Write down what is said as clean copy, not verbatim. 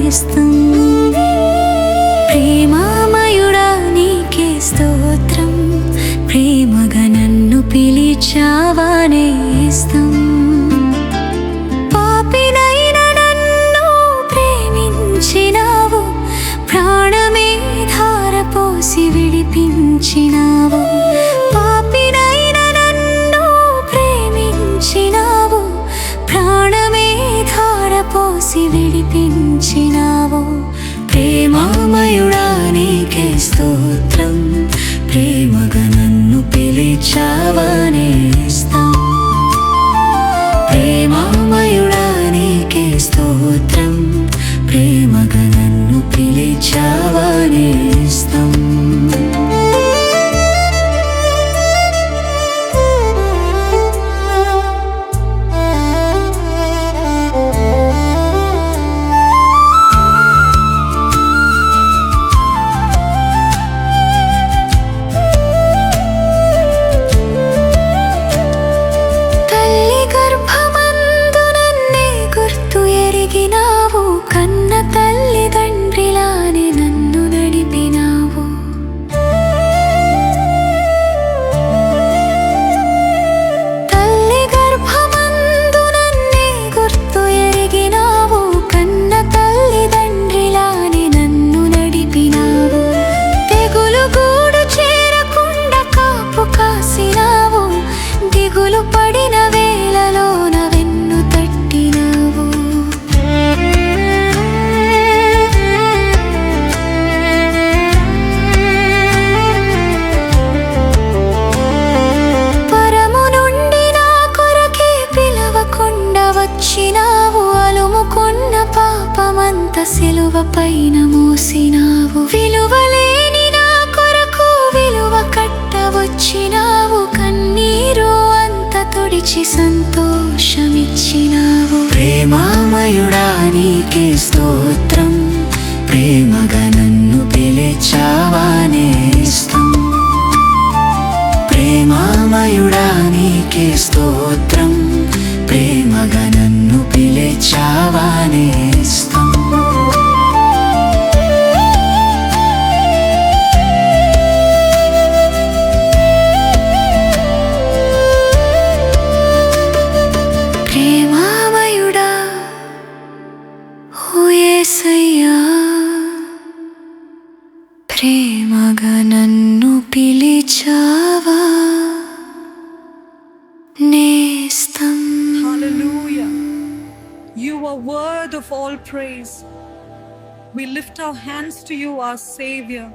నేస్తం. ప్రేమామయుడా నీకే స్తోత్రం, ప్రేమగా నన్ను పిలిచావా నేస్తం. పాపినైన నన్ను ప్రేమించినావు, ప్రాణమే ధారపోసి విడిపించినావు. పాపినైన నన్ను ప్రేమించినావు, ప్రాణమే ధారపోసి విడిపించినావు. ప్రేమామయుడా నీకే స్తోత్రం, ప్రేమగా నన్ను పిలిచావా నేస్తం. ప్రేమామయుడా నీకే స్తోత్రం, ప్రేమగా నన్ను పిలిచావా నేస్తం. కన్న తల్లిదండ్రిలానే నన్ను నడిపినావు. తల్లి గర్భమందు నన్నే గుర్తు ఎరిగినావు, కన్న తల్లిదండ్రిలానే నన్ను నడిపినావు. తెగులు గూడు చేరకుండా కాపు కాసినావు, దిగులు పడిన వేళలోన వెన్ను తట్టినావు. వచ్చినావు, అలుముకున్న పాపమంత సిలువ పైన మోసినావు. విలువలేని నా కొరకు విలువ కట్టవచ్చినావు, కన్నీరు అంత తుడిచి సంతోషమిచ్చినావు. ప్రేమామయుడా నీకే స్తోత్రం, ప్రేమగా నన్ను పిలిచావా నేస్తం. ప్రేమామయుడా నీకే స్తోత్రం, ప్రేమగా నన్ను పిలిచావా నేస్తం. ప్రేమామయుడా ఓ యేసయ్యా, ప్రేమగా నన్ను పిలిచావా నేస్తం. Hallelujah. You are worthy of all praise. We lift our hands to you, our Savior.